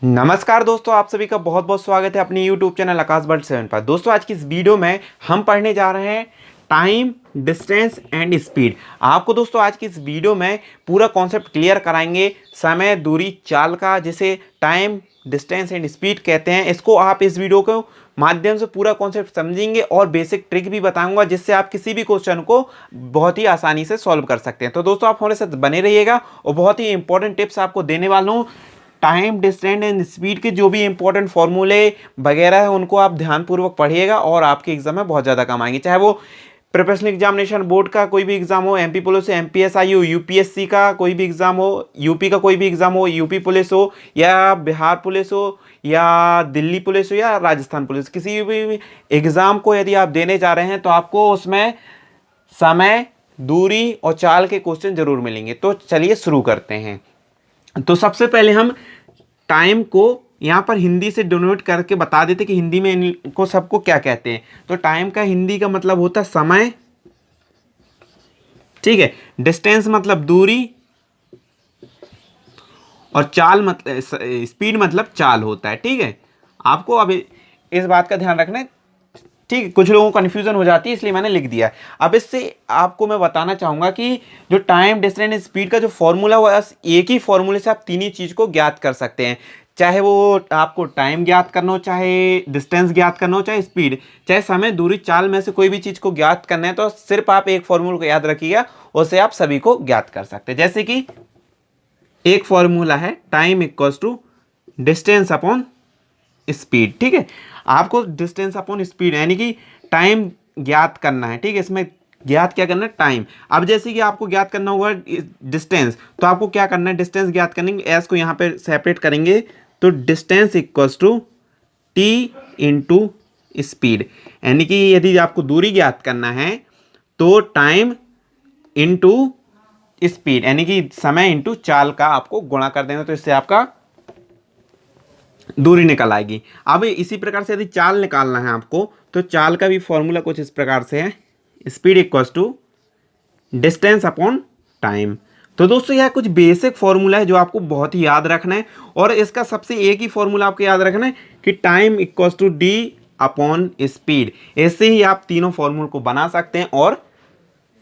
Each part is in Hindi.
नमस्कार दोस्तों, आप सभी का बहुत बहुत स्वागत है अपने YouTube चैनल आकाश वर्ल्ड 7 पर। दोस्तों आज की इस वीडियो में हम पढ़ने जा रहे हैं टाइम, डिस्टेंस एंड स्पीड। आपको दोस्तों आज की इस वीडियो में पूरा कॉन्सेप्ट क्लियर कराएंगे समय, दूरी, चाल का, जिसे टाइम, डिस्टेंस एंड स्पीड कहते हैं। इसको आप इस वीडियो के माध्यम से पूरा कॉन्सेप्ट समझेंगे और बेसिक ट्रिक भी बताऊंगा, जिससे आप किसी भी क्वेश्चन को बहुत ही आसानी से सॉल्व कर सकते हैं। तो दोस्तों आप हमारे साथ बने रहिएगा और बहुत ही इंपॉर्टेंट टिप्स आपको देने वाला हूँ। टाइम, डिस्टेंस एंड स्पीड के जो भी इंपॉर्टेंट फॉर्मूले वगैरह है उनको आप ध्यानपूर्वक पढ़िएगा और आपके एग्जाम में बहुत ज़्यादा काम आएंगे। चाहे वो प्रोफेशनल एग्जामिनेशन बोर्ड का कोई भी एग्जाम हो, एमपी पुलिस हो, एमपीएसआई हो, यूपीएससी का कोई भी एग्जाम हो, यूपी का कोई भी एग्जाम हो, यूपी पुलिस हो या बिहार पुलिस हो या दिल्ली पुलिस हो या राजस्थान पुलिस, किसी भी एग्जाम को यदि आप देने जा रहे हैं तो आपको उसमें समय, दूरी और चाल के क्वेश्चन जरूर मिलेंगे। तो चलिए शुरू करते हैं। तो सबसे पहले हम टाइम को यहाँ पर हिंदी से डिनोट करके बता देते कि हिंदी में इनको सबको क्या कहते हैं। तो टाइम का हिंदी का मतलब होता है समय, ठीक है। डिस्टेंस मतलब दूरी और चाल मतलब स्पीड मतलब चाल होता है, ठीक है। आपको अब इस बात का ध्यान रखना है, ठीक है। कुछ लोगों को कन्फ्यूजन हो जाती है, इसलिए मैंने लिख दिया। अब इससे आपको मैं बताना चाहूँगा कि जो टाइम, डिस्टेंस, स्पीड का जो फॉर्मूला हुआ, एक ही फॉर्मूले से आप तीनों चीज़ को ज्ञात कर सकते हैं। चाहे वो आपको टाइम ज्ञात करना हो, चाहे डिस्टेंस ज्ञात करना हो, चाहे स्पीड, चाहे समय, दूरी, चाल में से कोई भी चीज़ को ज्ञात करना है तो सिर्फ आप एक फॉर्मूले को याद रखिएगा, उससे आप सभी को ज्ञात कर सकते हैं। जैसे कि एक फॉर्मूला है time equals to distance upon speed, ठीक है। आपको डिस्टेंस अपॉन स्पीड यानी कि टाइम ज्ञात करना है, ठीक है। इसमें ज्ञात क्या करना है? टाइम। अब जैसे कि आपको ज्ञात करना होगा डिस्टेंस, तो आपको क्या करना है? डिस्टेंस ज्ञात करेंगे, एस को यहाँ पे सेपरेट करेंगे, तो distance equals to T into speed. यानी कि यदि आपको दूरी ज्ञात करना है तो टाइम इंटू स्पीड यानी कि समय इंटू चाल का आपको गुणा कर देना, तो इससे आपका दूरी निकल आएगी। अब इसी प्रकार से यदि चाल निकालना है आपको, तो चाल का भी फॉर्मूला कुछ इस प्रकार से है, speed equals to distance upon time. तो दोस्तों यह कुछ बेसिक फॉर्मूला है जो आपको बहुत ही याद रखना है, और इसका सबसे एक ही फॉर्मूला आपको याद रखना है कि time equals to D upon speed. ऐसे ही आप तीनों फॉर्मूले को बना सकते हैं और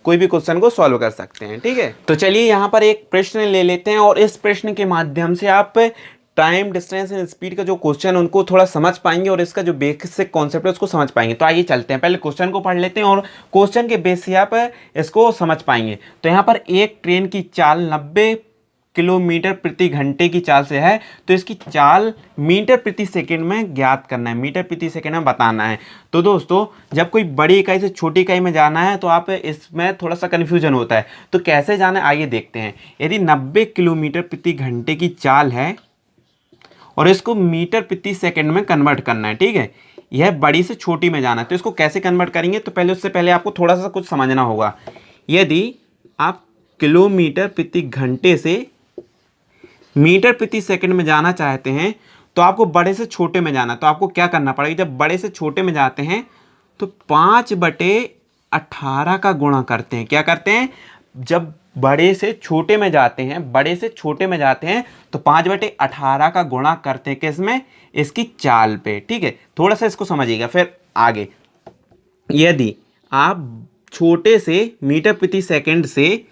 कोई भी क्वेश्चन को सॉल्व कर सकते हैं, ठीक है। तो चलिए यहाँ पर एक प्रश्न ले लेते हैं और इस प्रश्न के माध्यम से आप टाइम, डिस्टेंस एंड स्पीड का जो क्वेश्चन है उनको थोड़ा समझ पाएंगे और इसका जो बेसिक कॉन्सेप्ट है उसको समझ पाएंगे। तो आइए चलते हैं, पहले क्वेश्चन को पढ़ लेते हैं और क्वेश्चन के बेस से आप इसको समझ पाएंगे। तो यहाँ पर एक ट्रेन की चाल 90 किलोमीटर प्रति घंटे की चाल से है, तो इसकी चाल मीटर प्रति सेकंड में ज्ञात करना है, मीटर प्रति सेकंड में बताना है। तो दोस्तों जब कोई बड़ी इकाई से छोटी इकाई में जाना है तो आप इसमें थोड़ा सा कन्फ्यूजन होता है, तो कैसे जाना है आइए देखते हैं। यदि 90 किलोमीटर प्रति घंटे की चाल है और इसको मीटर प्रति सेकंड में कन्वर्ट करना है, ठीक है। यह बड़ी से छोटी में जाना है, तो इसको कैसे कन्वर्ट करेंगे? तो पहले उससे पहले आपको थोड़ा सा कुछ समझना होगा। यदि आप किलोमीटर प्रति घंटे से मीटर प्रति सेकंड में जाना चाहते हैं तो आपको बड़े से छोटे में जाना, तो आपको क्या करना पड़ेगा? जब बड़े से छोटे में जाते हैं तो 5/18 का गुणा करते हैं। क्या करते हैं? जब बड़े से छोटे में जाते हैं, बड़े से छोटे में जाते हैं तो 5/18 का गुणा करते हैं किसमें? इसकी चाल पे, ठीक है। थोड़ा सा इसको समझिएगा फिर आगे। यदि आप छोटे से मीटर प्रति सेकंड से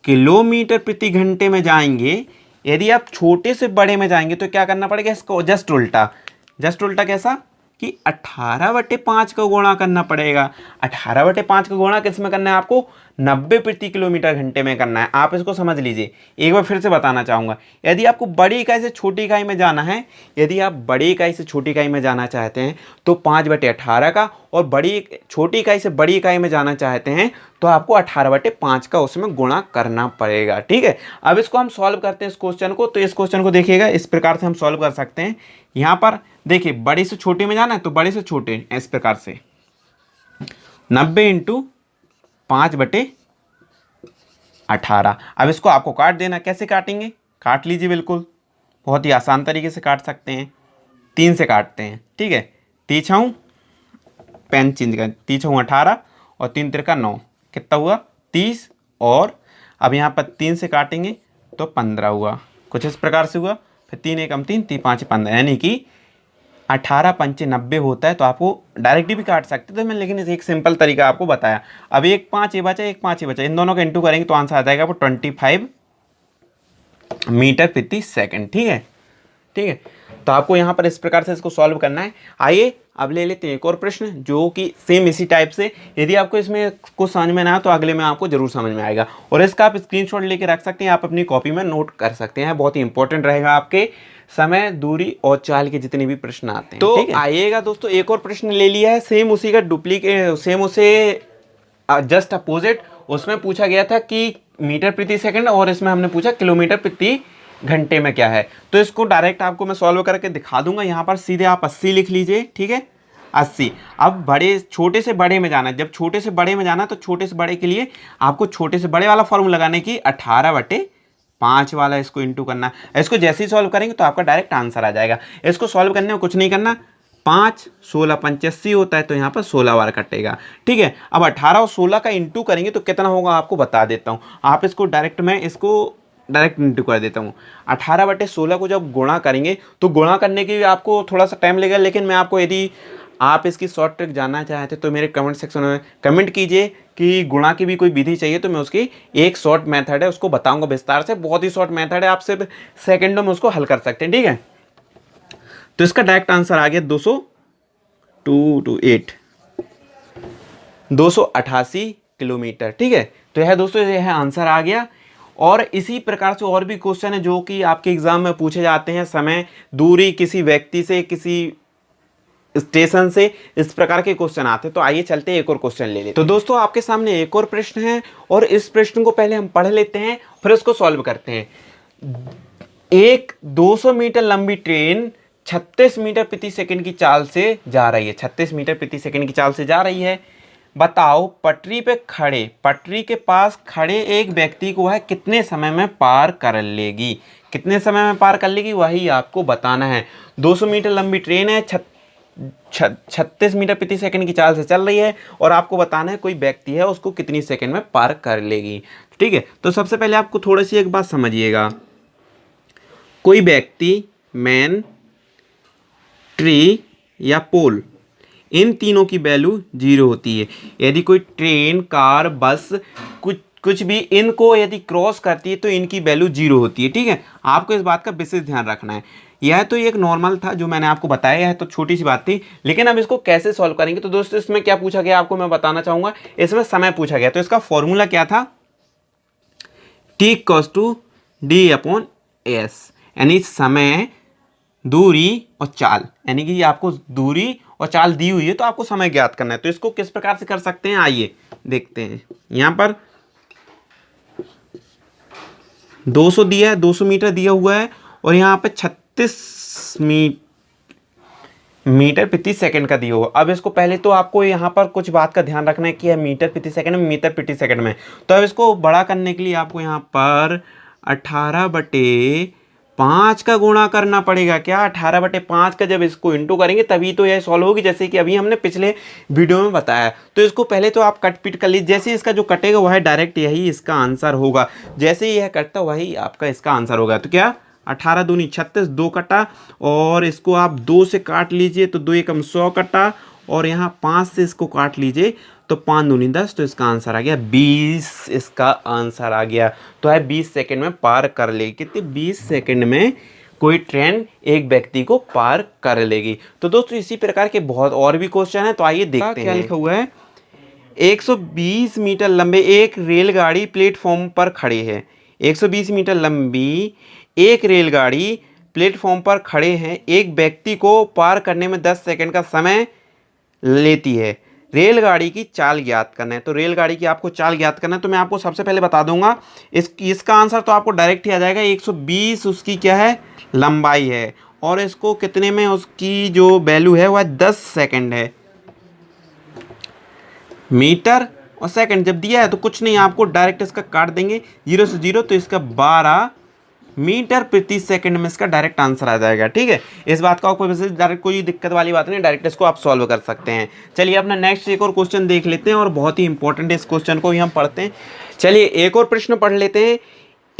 किलोमीटर प्रति घंटे में जाएंगे, यदि आप छोटे से बड़े में जाएंगे तो क्या करना पड़ेगा? इसको जस्ट उल्टा। जस्ट उल्टा कैसा? कि 18/5 का गुणा करना पड़ेगा। 18/5 का गुणा किस में करना है आपको? 90 प्रति किलोमीटर घंटे में करना है। आप इसको समझ लीजिए, एक बार फिर से बताना चाहूँगा। यदि आपको बड़ी इकाई से छोटी इकाई में जाना है, यदि आप बड़ी इकाई से छोटी इकाई में जाना चाहते हैं तो 5/18 का, और छोटी इकाई से बड़ी इकाई में जाना चाहते हैं तो आपको 18/5 का उसमें गुणा करना पड़ेगा, ठीक है। अब इसको हम सॉल्व करते हैं इस क्वेश्चन को। तो इस क्वेश्चन को देखिएगा, इस प्रकार से हम सॉल्व कर सकते हैं। यहाँ पर देखिए बड़ी से छोटे में जाना है तो बड़े से छोटे इस प्रकार से 90 इंटू 5/18। अब इसको आपको काट देना। कैसे काटेंगे? काट लीजिए, बिल्कुल बहुत ही आसान तरीके से काट सकते हैं। 3 से काटते हैं, ठीक है। तीछाऊँ पेन चेंज कर, तीछाऊँ 18 और 3 तिरका 9, कितना हुआ? 30। और अब यहाँ पर 3 से काटेंगे तो 15 हुआ। कुछ इस प्रकार से हुआ। फिर 3 एकम 3, 3 5 15, यानी कि 18 पंचे 90 होता है। तो आपको डायरेक्टली भी काट सकते थे मैं, लेकिन एक सिंपल तरीका आपको बताया। अब एक 5 ये बचा, एक 5 ये बचा, इन दोनों का इंटू करेंगे तो आंसर आ जाएगा वो 25 मीटर प्रति सेकंड। ठीक है, ठीक है। तो आपको यहाँ पर इस प्रकार से इसको सॉल्व करना है। आइए अब ले लेते हैं एक और प्रश्न जो कि सेम इसी टाइप से। यदि आपको इसमें कुछ समझ में ना आए तो अगले में आपको जरूर समझ में आएगा, और इसका आप स्क्रीनशॉट लेके रख सकते हैं, आप अपनी कॉपी में नोट कर सकते हैं। बहुत ही इंपॉर्टेंट रहेगा आपके समय, दूरी और चाल के जितने भी प्रश्न आते हैं। तो आइएगा दोस्तों, एक और प्रश्न ले लिया है, सेम उसी का डुप्लीकेट, सेम उसे जस्ट अपोजिट। उसमें पूछा गया था कि मीटर प्रति सेकंड, और इसमें हमने पूछा किलोमीटर प्रति घंटे में क्या है। तो इसको डायरेक्ट आपको मैं सॉल्व करके दिखा दूंगा। यहाँ पर सीधे आप 80 लिख लीजिए, ठीक है, 80। अब छोटे से बड़े में जाना है। जब छोटे से बड़े में जाना है तो छोटे से बड़े के लिए आपको छोटे से बड़े वाला फॉर्मूला लगाने की 18/5 वाला इसको इंटू करना है। इसको जैसे ही सॉल्व करेंगे तो आपका डायरेक्ट आंसर आ जाएगा। इसको सॉल्व करने में कुछ नहीं करना, 5 16 85 होता है, तो यहाँ पर 16 बार कटेगा। ठीक है, अब 18 और 16 का इंटू करेंगे तो कितना होगा आपको बता देता हूँ। आप इसको डायरेक्ट इंटू कर देता हूँ। 18/16 को जब गुणा करेंगे तो गुणा करने के लिए आपको थोड़ा सा टाइम लगेगा, लेकिन मैं आपको, यदि आप इसकी शॉर्ट ट्रिक जानना चाहते तो मेरे कमेंट सेक्शन में कमेंट कीजिए कि गुणा की भी कोई विधि चाहिए, तो मैं उसकी एक शॉर्ट मेथड है उसको बताऊंगा विस्तार से। बहुत ही शॉर्ट मेथड है, आप सिर्फ सेकेंडों में उसको हल कर सकते हैं। ठीक है, तो इसका डायरेक्ट आंसर आ गया 288 किलोमीटर। ठीक है, तो यह दोस्तों यह आंसर आ गया। और इसी प्रकार से और भी क्वेश्चन है जो कि आपके एग्जाम में पूछे जाते हैं, समय, दूरी, किसी व्यक्ति से, किसी स्टेशन से, इस प्रकार के क्वेश्चन आते हैं। तो आइए चलते हैं एक और क्वेश्चन ले लेते हैं। तो दोस्तों आपके सामने एक और प्रश्न है, और इस प्रश्न को पहले हम पढ़ लेते हैं, फिर उसको सॉल्व करते हैं। एक 200 मीटर लंबी ट्रेन 36 मीटर प्रति सेकंड की चाल से जा रही है। 36 मीटर प्रति सेकंड की चाल से जा रही है। बताओ पटरी के पास खड़े एक व्यक्ति को वह कितने समय में पार कर लेगी। कितने समय में पार कर लेगी वही आपको बताना है। 200 मीटर लंबी ट्रेन है, 36 मीटर प्रति सेकंड की चाल से चल रही है, और आपको बताना है कोई व्यक्ति है उसको कितनी सेकंड में पार कर लेगी। ठीक है, तो सबसे पहले आपको थोड़ी सी एक बात समझिएगा। कोई व्यक्ति, मैन, ट्री या पोल, इन तीनों की वैल्यू 0 होती है। यदि कोई ट्रेन, कार, बस कुछ भी इनको यदि क्रॉस करती है तो इनकी वैल्यू 0 होती है। ठीक है, आपको इस बात का विशेष ध्यान रखना है। यह तो एक नॉर्मल था जो मैंने आपको बताया है, तो छोटी सी बात थी, लेकिन अब इसको कैसे सॉल्व करेंगे। तो दोस्तों इसमें क्या पूछा गया आपको मैं बताना चाहूँगा। इसमें समय पूछा गया, तो इसका फॉर्मूला क्या था, T=D/S, यानी समय, दूरी और चाल, यानी कि आपको दूरी और चाल दी हुई है तो आपको समय ज्ञात करना है। तो इसको किस प्रकार से कर सकते हैं आइए देखते हैं। यहाँ पर 200 दिया है, 200 मीटर दिया हुआ है, और यहाँ पे 36 मीटर प्रति सेकंड का दिया हुआ। अब इसको पहले तो आपको यहाँ पर कुछ बात का ध्यान रखना है कि मीटर प्रति सेकंड में, मीटर प्रति सेकंड में। तो अब इसको बड़ा करने के लिए आपको यहाँ पर 18/5 का गुणा करना पड़ेगा। क्या 18/5 का जब इसको इंटू करेंगे तभी तो यह सॉल्व होगी, जैसे कि अभी हमने पिछले वीडियो में बताया। तो इसको पहले तो आप कट पीट कर लीजिए, जैसे इसका जो कटेगा वह डायरेक्ट यही इसका आंसर होगा। जैसे ही यह कटता वही आपका इसका आंसर होगा। तो क्या 18 दूनी 36, 2 कटा, और इसको आप 2 से काट लीजिए तो 2 एकम 100 कटा, और यहाँ 5 से इसको काट लीजिए तो 5 दूनी 10, तो इसका आंसर आ गया 20। इसका आंसर आ गया, तो है 20 सेकंड में पार कर लेगी। कितने? 20 सेकंड में कोई ट्रेन एक व्यक्ति को पार कर लेगी। तो दोस्तों इसी प्रकार के बहुत और भी क्वेश्चन है, तो आइए देखते हैं। क्या लिखा हुआ है, 120 मीटर लंबे एक रेलगाड़ी प्लेटफॉर्म पर खड़ी है। 120 मीटर लंबी एक रेलगाड़ी प्लेटफॉर्म पर खड़े हैं, एक व्यक्ति को पार करने में 10 सेकंड का समय लेती है। रेलगाड़ी की चाल ज्ञात करना है। तो रेलगाड़ी की आपको चाल ज्ञात करना है, तो मैं आपको सबसे पहले बता दूंगा इसका आंसर तो आपको डायरेक्ट ही आ जाएगा। 120 उसकी क्या है, लंबाई है, और इसको कितने में उसकी जो वैल्यू है वह 10 सेकंड है। मीटर और सेकंड जब दिया है तो कुछ नहीं, आपको डायरेक्ट इसका काट देंगे 0 से 0, तो इसका 12 मीटर प्रति सेकंड में इसका डायरेक्ट आंसर आ जाएगा। ठीक है, इस बात का आपको वैसे डायरेक्ट कोई दिक्कत वाली बात नहीं, डायरेक्ट इसको आप सॉल्व कर सकते हैं। चलिए अपना नेक्स्ट एक और क्वेश्चन देख लेते हैं, और बहुत ही इंपॉर्टेंट है, इस क्वेश्चन को ही हम पढ़ते हैं। चलिए एक और प्रश्न पढ़ लेते हैं।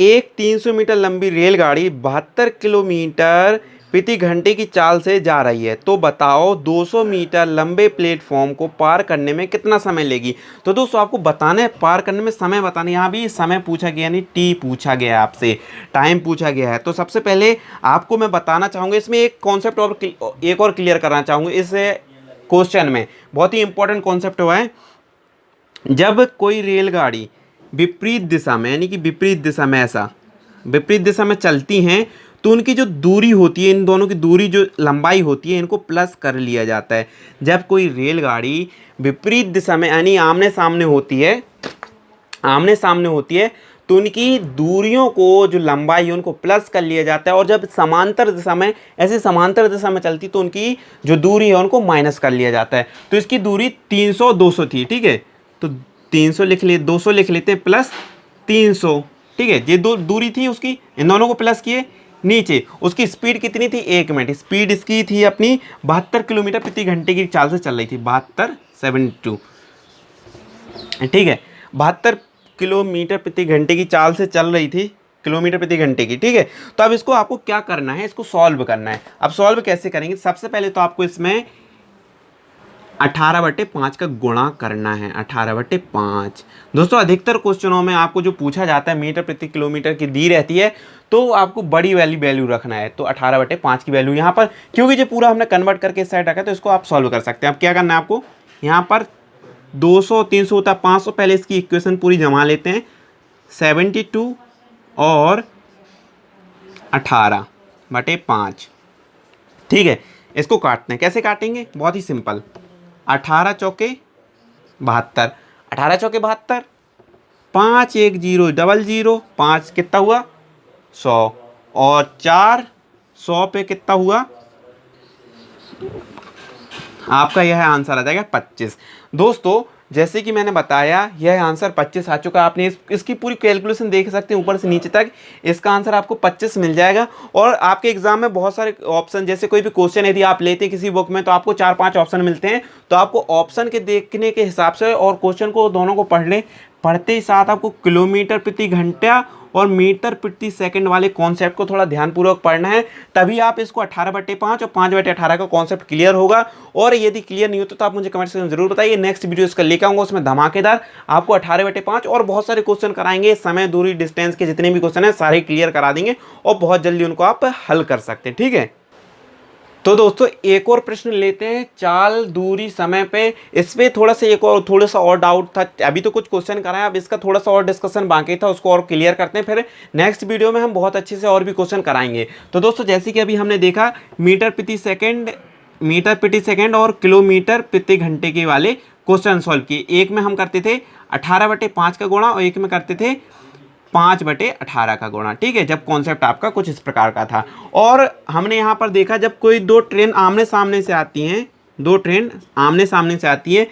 एक 300 मीटर लंबी रेलगाड़ी 72 किलोमीटर प्रति घंटे की चाल से जा रही है, तो बताओ 200 मीटर लंबे प्लेटफॉर्म को पार करने में कितना समय लेगी। तो दोस्तों आपको बताना है पार करने में समय बताना है। यहाँ भी समय पूछा गया, यानी टी पूछा गया है आपसे, टाइम पूछा गया है। तो सबसे पहले आपको मैं बताना चाहूँगा, इसमें एक कॉन्सेप्ट और एक और क्लियर करना चाहूँगा इस क्वेश्चन में। बहुत ही इंपॉर्टेंट कॉन्सेप्ट हुआ है। जब कोई रेलगाड़ी विपरीत दिशा में, यानी कि विपरीत दिशा में, ऐसा विपरीत दिशा में चलती हैं, तो उनकी जो दूरी होती है, इन दोनों की दूरी जो लंबाई होती है, इनको प्लस कर लिया जाता है। जब कोई रेलगाड़ी विपरीत दिशा में यानी आमने सामने होती है, आमने सामने होती है, तो उनकी दूरियों को जो लंबाई है उनको प्लस कर लिया जाता है। और जब समांतर दिशा में, ऐसे समांतर दिशा में चलती, तो उनकी जो दूरी है उनको माइनस कर लिया जाता है। तो इसकी दूरी 300 200 थी, ठीक है, तो 300 लिख लिए, 200 लिख लेते हैं, प्लस 300, ठीक है। ये दो दूरी थी उसकी, इन दोनों को प्लस किए। नीचे उसकी स्पीड कितनी थी, 1 मिनट। स्पीड इसकी थी अपनी 72 किलोमीटर प्रति घंटे की चाल से चल रही थी, 72 ठीक है, 72 किलोमीटर प्रति घंटे की चाल से चल रही थी, किलोमीटर प्रति घंटे की, ठीक है। तो अब इसको आपको क्या करना है, इसको सॉल्व करना है। अब सॉल्व कैसे करेंगे, सबसे पहले तो आपको इसमें 18/5 का गुणा करना है, 18/5। दोस्तों अधिकतर क्वेश्चनों में आपको जो पूछा जाता है मीटर प्रति किलोमीटर की दी रहती है, तो आपको बड़ी वैल्यू रखना है। तो 18/5 की वैल्यू यहाँ पर, क्योंकि जो पूरा हमने कन्वर्ट करके इस साइड रखा है, तो इसको आप सॉल्व कर सकते हैं। अब क्या करना है आपको, यहाँ पर 200 300 होता है 500, पहले इसकी इक्वेशन पूरी जमा लेते हैं। 72 और 18/5, ठीक है। इसको काटते हैं, कैसे काटेंगे, बहुत ही सिंपल। 18 चौके 72, 18 चौके 72, 5 1 0 00, 5 कितना हुआ 100, और 4 100 पे कितना हुआ, आपका यह आंसर आ जाएगा 25। दोस्तों जैसे कि मैंने बताया, यह आंसर 25 आ चुका है। आपने इसकी पूरी कैलकुलेशन देख सकते हैं ऊपर से नीचे तक, इसका आंसर आपको 25 मिल जाएगा। और आपके एग्जाम में बहुत सारे ऑप्शन, जैसे कोई भी क्वेश्चन यदि आप लेते हैं किसी बुक में, तो आपको 4-5 ऑप्शन मिलते हैं। तो आपको ऑप्शन के देखने के हिसाब से और क्वेश्चन को दोनों को पढ़ते ही साथ आपको किलोमीटर प्रति घंटा और मीटर प्रति सेकंड वाले कॉन्सेप्ट को थोड़ा ध्यानपूर्वक पढ़ना है, तभी आप इसको 18/5 और 5/18 का कॉन्सेप्ट क्लियर होगा। और यदि क्लियर नहीं होता तो आप मुझे कमेंट सेक्शन में जरूर बताइए, नेक्स्ट वीडियो इसका लेकर आऊंगा, उसमें धमाकेदार आपको 18/5 और बहुत सारे क्वेश्चन कराएंगे। समय, दूरी, डिस्टेंस के जितने भी क्वेश्चन हैं सारे क्लियर करा देंगे और बहुत जल्दी उनको आप हल कर सकते हैं, ठीक है। तो दोस्तों एक और प्रश्न लेते हैं, चाल, दूरी, समय पे। इस पे थोड़ा सा और डाउट था, अभी तो कुछ क्वेश्चन कराया, अब इसका थोड़ा सा और डिस्कशन बाकी था, उसको और क्लियर करते हैं। फिर नेक्स्ट वीडियो में हम बहुत अच्छे से और भी क्वेश्चन कराएंगे। तो दोस्तों जैसे कि अभी हमने देखा मीटर प्रति सेकंड और किलोमीटर प्रति घंटे के वाले क्वेश्चन सॉल्व किए। एक में हम करते थे 18/5 का गुणा और एक में करते थे 5/18 का गुणा, ठीक है, जब कॉन्सेप्ट आपका कुछ इस प्रकार का था। और हमने यहाँ पर देखा जब कोई दो ट्रेन आमने सामने से आती हैं, दो ट्रेन आमने सामने से आती है,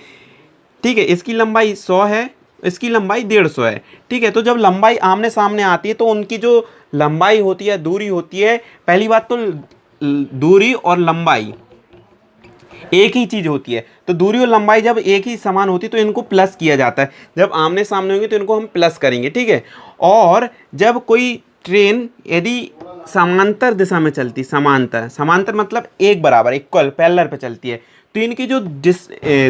ठीक है, इसकी लंबाई 100 है, इसकी लंबाई 150 है, ठीक है। तो जब लंबाई आमने सामने आती है तो उनकी जो लंबाई होती है, दूरी होती है, पहली बात तो दूरी और लंबाई एक ही चीज़ होती है। तो दूरी और लंबाई जब एक ही समान होती है तो इनको प्लस किया जाता है। जब आमने सामने होंगे तो इनको हम प्लस करेंगे, ठीक है। और जब कोई ट्रेन यदि समांतर दिशा में चलती, समांतर मतलब एक बराबर, इक्वल, पैरेलल पे चलती है, तो इनकी जो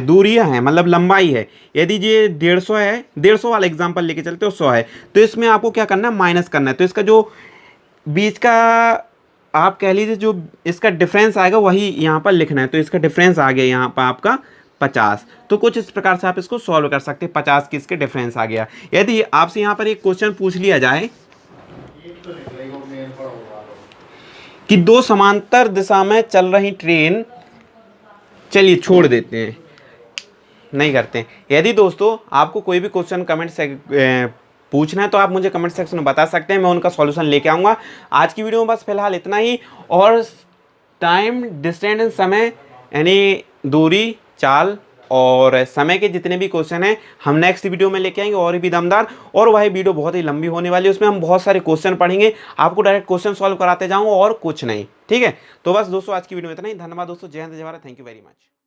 दूरियां हैं, मतलब लंबाई है, यदि ये 150 है, 150 वाला एग्जांपल लेके चलते हो, 100 है, तो इसमें आपको क्या करना है, माइनस करना है। तो इसका जो बीच का आप कह लीजिए जो इसका डिफरेंस आएगा वही यहाँ पर लिखना है। तो इसका डिफरेंस आ गया यहाँ पर आपका 50। तो कुछ इस प्रकार से आप इसको सॉल्व कर सकते हैं, 50 की इसके डिफरेंस आ गया। यदि आपसे यहाँ पर एक क्वेश्चन पूछ लिया जाए कि दो समांतर दिशा में चल रही ट्रेन, चलिए छोड़ देते हैं, नहीं करते। यदि दोस्तों आपको कोई भी क्वेश्चन कमेंट से पूछना है तो आप मुझे कमेंट सेक्शन में बता सकते हैं, मैं उनका सॉल्यूशन लेके आऊँगा। आज की वीडियो में बस फिलहाल इतना ही। और टाइम, डिस्टेंस, समय यानी दूरी, चाल और समय के जितने भी क्वेश्चन हैं हम नेक्स्ट वीडियो में लेके आएंगे और भी दमदार। और वह वीडियो बहुत ही लंबी होने वाली है, उसमें हम बहुत सारे क्वेश्चन पढ़ेंगे, आपको डायरेक्ट क्वेश्चन सॉल्व कराते जाऊँगा और कुछ नहीं, ठीक है। तो बस दोस्तों आज की वीडियो में इतना ही। धन्यवाद दोस्तों, जय हिंद, जय Bharat, thank you very much.